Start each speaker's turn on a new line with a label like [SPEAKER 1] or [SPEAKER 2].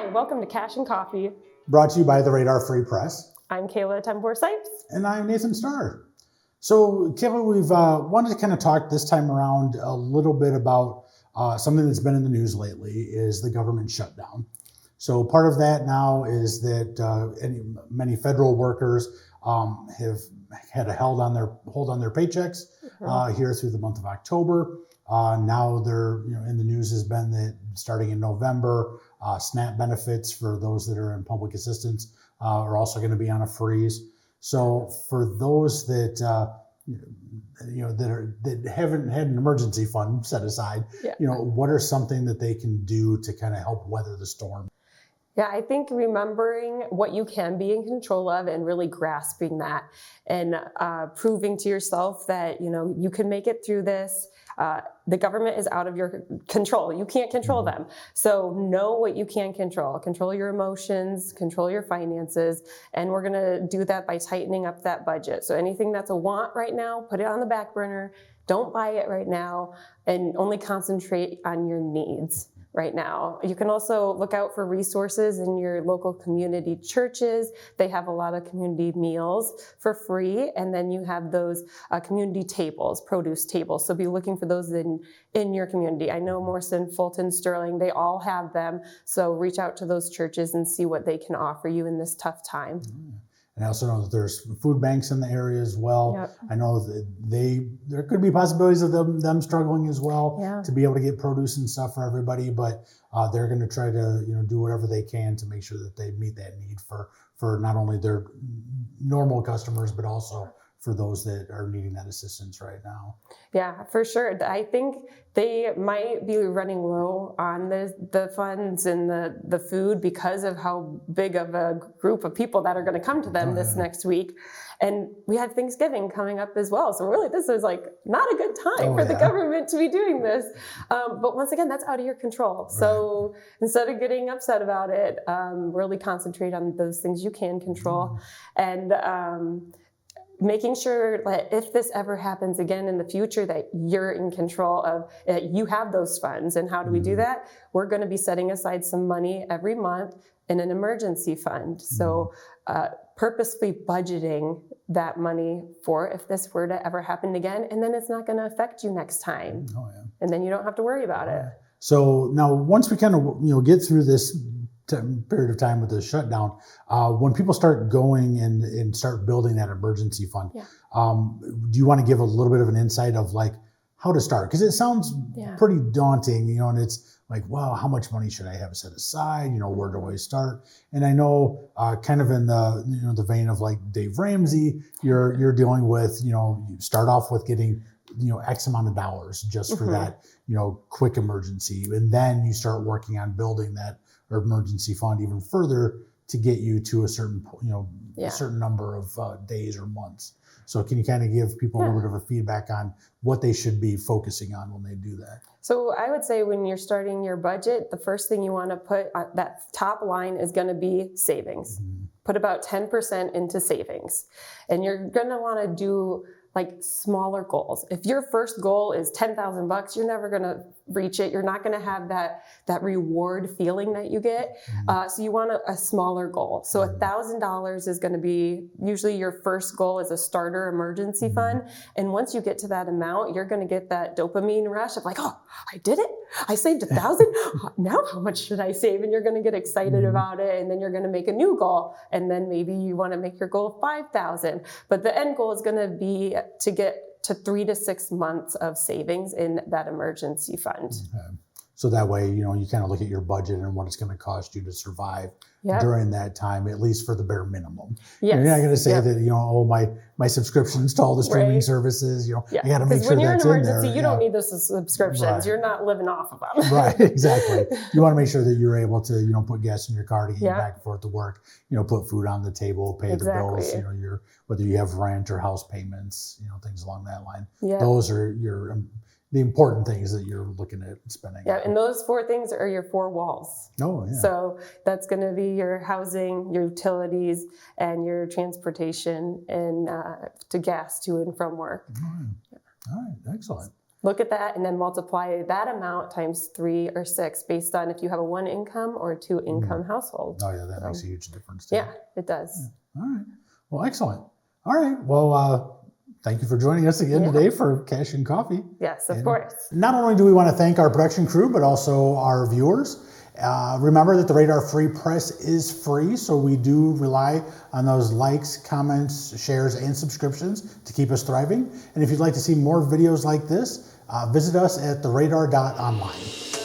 [SPEAKER 1] Hi, welcome to Cash and Coffee.
[SPEAKER 2] Brought to you by the Radar Free Press.
[SPEAKER 1] I'm Kayla Tenboer-Sipes.
[SPEAKER 2] And I'm Nathan Stahr. So, Kayla, we've wanted to kind of talk this time around a little bit about something that's been in the news lately is the government shutdown. So part of that now is that many federal workers have had a hold on their paychecks here through the month of October. Now they're, in the news has been that starting in November, SNAP benefits for those that are in public assistance are also going to be on a freeze. So for those that that haven't had an emergency fund set aside, what are something that they can do to kind of help weather the storm?
[SPEAKER 1] Yeah, I think remembering what you can be in control of and really grasping that and proving to yourself that, you can make it through this. The government is out of your control. You can't control them. So know what you can control. Control your emotions, control your finances, and we're going to do that by tightening up that budget. So anything that's a want right now, put it on the back burner. Don't buy it right now and only concentrate on your needs right now. You can also look out for resources in your local community churches. They have a lot of community meals for free. And then you have those community tables, produce tables. So be looking for those in your community. I know Morrison, Fulton, Sterling, they all have them. So reach out to those churches and see what they can offer you in this tough time.
[SPEAKER 2] And I also know that there's food banks in the area as well.
[SPEAKER 1] Yep.
[SPEAKER 2] I know that there could be possibilities of them struggling as well to be able to get produce and stuff for everybody, but they're going to try to do whatever they can to make sure that they meet that need for not only their normal customers but also for those that are needing that assistance right now. Yeah,
[SPEAKER 1] for sure. I think they might be running low on the funds and the food because of how big of a group of people that are going to come to them this next week. And we have Thanksgiving coming up as well. So really, this is like not a good time for the government to be doing this. But once again, that's out of your control. So instead of getting upset about it, really concentrate on those things you can control. And making sure that if this ever happens again in the future, that you're in control of, you have those funds. And how do we do that? We're going to be setting aside some money every month in an emergency fund. So purposefully budgeting that money for if this were to ever happen again, and then it's not going to affect you next time. And then you don't have to worry about it.
[SPEAKER 2] So now once we kind of get through this period of time with the shutdown, when people start going and start building that emergency fund, do you want to give a little bit of an insight of like how to start? Because it sounds pretty daunting, and it's like, wow, how much money should I have set aside? Where do I start? And I know kind of in the the vein of like Dave Ramsey, you're dealing with, you start off with getting X amount of dollars just for that, quick emergency. And then you start working on building that emergency fund even further to get you to a certain, a certain number of days or months. So can you kind of give people a little bit of a feedback on what they should be focusing on when they do that?
[SPEAKER 1] So I would say when you're starting your budget, the first thing you want to put on that top line is going to be savings. Put about 10% into savings. And you're going to want to do like smaller goals. If your first goal is $10,000, you're never going to reach it. You're not going to have that reward feeling that you get. So you want a smaller goal. So $1,000 is going to be usually your first goal is a starter emergency fund. And once you get to that amount, you're going to get that dopamine rush of like, oh, I did it. I saved $1,000. Now how much should I save? And you're going to get excited about it. And then you're going to make a new goal. And then maybe you want to make your goal 5,000. But the end goal is going to be to get to 3 to 6 months of savings in that emergency fund.
[SPEAKER 2] So that way, you kind of look at your budget and what it's going to cost you to survive during that time, at least for the bare minimum. You're not going to say that, my subscriptions to all the streaming services, I got to make sure that's in there. Because when you're in an emergency,
[SPEAKER 1] you don't need those subscriptions. You're not living off of them.
[SPEAKER 2] Right, exactly. You want to make sure that you're able to, put gas in your car to get you back and forth to work, put food on the table, pay the bills, whether you have rent or house payments, things along that line. Those are the important things that you're looking at spending.
[SPEAKER 1] And those 4 things are your 4 walls. So that's going to be your housing, your utilities, and your transportation and to gas to and from work.
[SPEAKER 2] All right, excellent.
[SPEAKER 1] Look at that and then multiply that amount times 3 or 6 based on if you have a 1 income or 2 income household.
[SPEAKER 2] Oh yeah, that makes a huge difference too.
[SPEAKER 1] Yeah, it does.
[SPEAKER 2] Yeah. All right. Well, excellent. All right. Well, thank you for joining us again today for Cash and Coffee.
[SPEAKER 1] Yes, of course.
[SPEAKER 2] Not only do we want to thank our production crew, but also our viewers. Remember that the Radar Free Press is free, so we do rely on those likes, comments, shares, and subscriptions to keep us thriving. And if you'd like to see more videos like this, visit us at theradar.online.